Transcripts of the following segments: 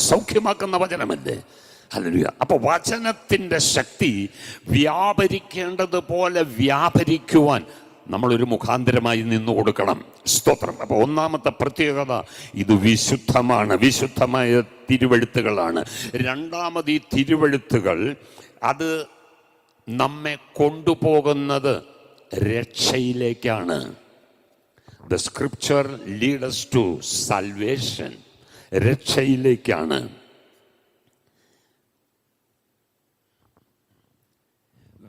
സൗഖ്യമാക്കുന്ന വചനമല്ലേ. Hallelujah. അപ്പോൾ വചനത്തിൻ്റെ ശക്തി വ്യാപരിക്കേണ്ടതുപോലെ വ്യാപരിക്കുവാൻ നമ്മളൊരു മുഖാന്തരമായി നിന്നു കൊടുക്കണം. സ്തോത്രം. അപ്പോൾ ഒന്നാമത്തെ പ്രത്യേകത, ഇത് വിശുദ്ധമാണ്, വിശുദ്ധമായ തിരുവെഴുത്തുകളാണ്. രണ്ടാമത്, ഈ തിരുവെഴുത്തുകൾ അത് നമ്മെ കൊണ്ടുപോകുന്നത് രക്ഷയിലേക്കാണ്. The scripture leads us to salvation. രക്ഷയിലേക്കാണ്.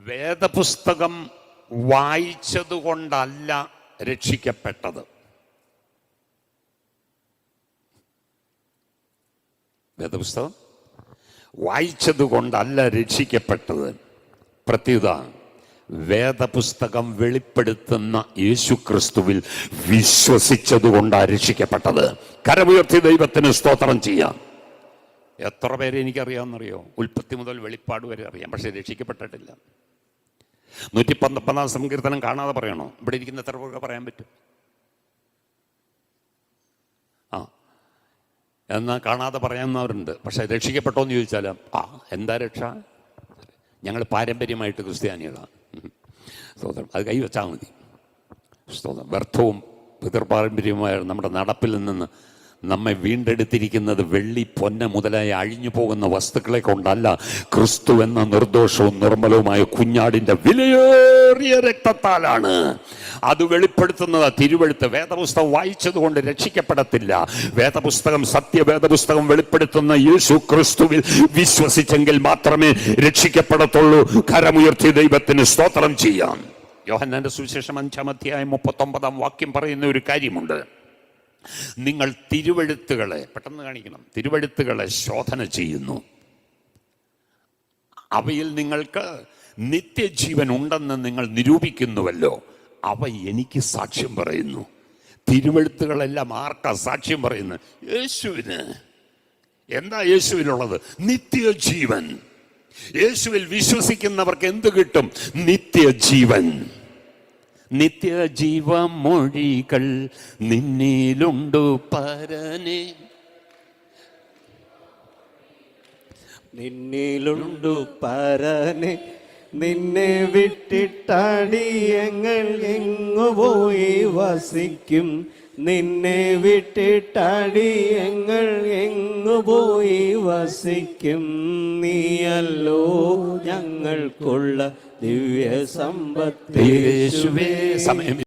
വേദപുസ്തകം വായിച്ചതുകൊണ്ടല്ല രക്ഷിക്കപ്പെട്ടത്. വേദപുസ്തകം വായിച്ചതുകൊണ്ടല്ല രക്ഷിക്കപ്പെട്ടത്. പ്രത്യുത വേദപുസ്തകം വെളിപ്പെടുത്തുന്ന യേശുക്രിസ്തുവിൽ വിശ്വസിച്ചതുകൊണ്ടാണ് രക്ഷിക്കപ്പെട്ടത്. കരമുയർത്തി ദൈവത്തിന് സ്തോത്രം ചെയ്യാം. എത്ര പേരെ എനിക്കറിയാമെന്നറിയോ? ഉൽപ്പത്തി മുതൽ വെളിപ്പാട് വരെ അറിയാം, പക്ഷെ രക്ഷിക്കപ്പെട്ടിട്ടില്ല. 119 സങ്കീർത്തനം കാണാതെ പറയണോ? ഇവിടെ ഇരിക്കുന്ന എത്ര പേർക്ക് പറയാൻ പറ്റും? എന്നാൽ കാണാതെ പറയാവുന്നവരുണ്ട്. പക്ഷെ രക്ഷിക്കപ്പെട്ടോ എന്ന് ചോദിച്ചാൽ എന്താ രക്ഷ? ഞങ്ങൾ പാരമ്പര്യമായിട്ട് ക്രിസ്ത്യാനികളാണ്. സ്തോത്രം. അത് കൈവച്ചാൽ മതി. സ്തോത്രം. വ്യർത്ഥവും പിതൃപാരമ്പര്യമായ നമ്മുടെ നടപ്പിൽ നിന്ന് നമ്മെ വീണ്ടെടുത്തിരിക്കുന്നത് വെള്ളി, പൊന്ന് മുതലായ അഴിഞ്ഞു പോകുന്ന വസ്തുക്കളെ കൊണ്ടല്ല, ക്രിസ്തു എന്ന നിർദോഷവും നിർമ്മലവുമായ കുഞ്ഞാടിൻ്റെ വിലയേറിയ രക്തത്താലാണ്. അത് വെളിപ്പെടുത്തുന്നത് തിരുവെഴുത്ത്. വേദപുസ്തകം വായിച്ചത് കൊണ്ട് രക്ഷിക്കപ്പെടത്തില്ല. വേദപുസ്തകം, സത്യവേദപുസ്തകം വെളിപ്പെടുത്തുന്ന യേശു ക്രിസ്തുവിൽ വിശ്വസിച്ചെങ്കിൽ മാത്രമേ രക്ഷിക്കപ്പെടത്തുള്ളൂ. കരമുയർത്തി ദൈവത്തിന് സ്തോത്രം ചെയ്യാം. യോഹന്നാന്റെ സുവിശേഷം 5-ാം അധ്യായം 39-ാം വാക്യം പറയുന്ന ഒരു കാര്യമുണ്ട്. നിങ്ങൾ തിരുവെഴുത്തുകളെ, പെട്ടെന്ന് കാണിക്കണം, തിരുവെഴുത്തുകളെ ശോധന ചെയ്യുന്നു, അവയിൽ നിങ്ങൾക്ക് നിത്യജീവൻ ഉണ്ടെന്ന് നിങ്ങൾ നിരൂപിക്കുന്നുവല്ലോ. അവ എനിക്ക് സാക്ഷ്യം പറയുന്നു. തിരുവെഴുത്തുകളെല്ലാം ആർക്കാ സാക്ഷ്യം പറയുന്നത്? യേശുവിന്. എന്താ യേശുവിനുള്ളത്? നിത്യജീവൻ. യേശുവിൽ വിശ്വസിക്കുന്നവർക്ക് എന്ത് കിട്ടും? നിത്യജീവൻ. നിത്യജീവമൊഴികൾ നിന്നിലുണ്ടു പരനെ, നിന്നിലുണ്ടു പരനെ, നിന്നെ വിട്ടിട്ടടിയങ്ങൾ എങ്ങുപോയി വസിക്കും. നിന്നെ വിട്ടിട്ടടിയങ്ങൾ എങ്ങുപോയി വസിക്കും. നീയല്ലോ ഞങ്ങൾക്കുള്ള ദിവ്യ സമ്പത്ത്. യേശുവേ. സമയം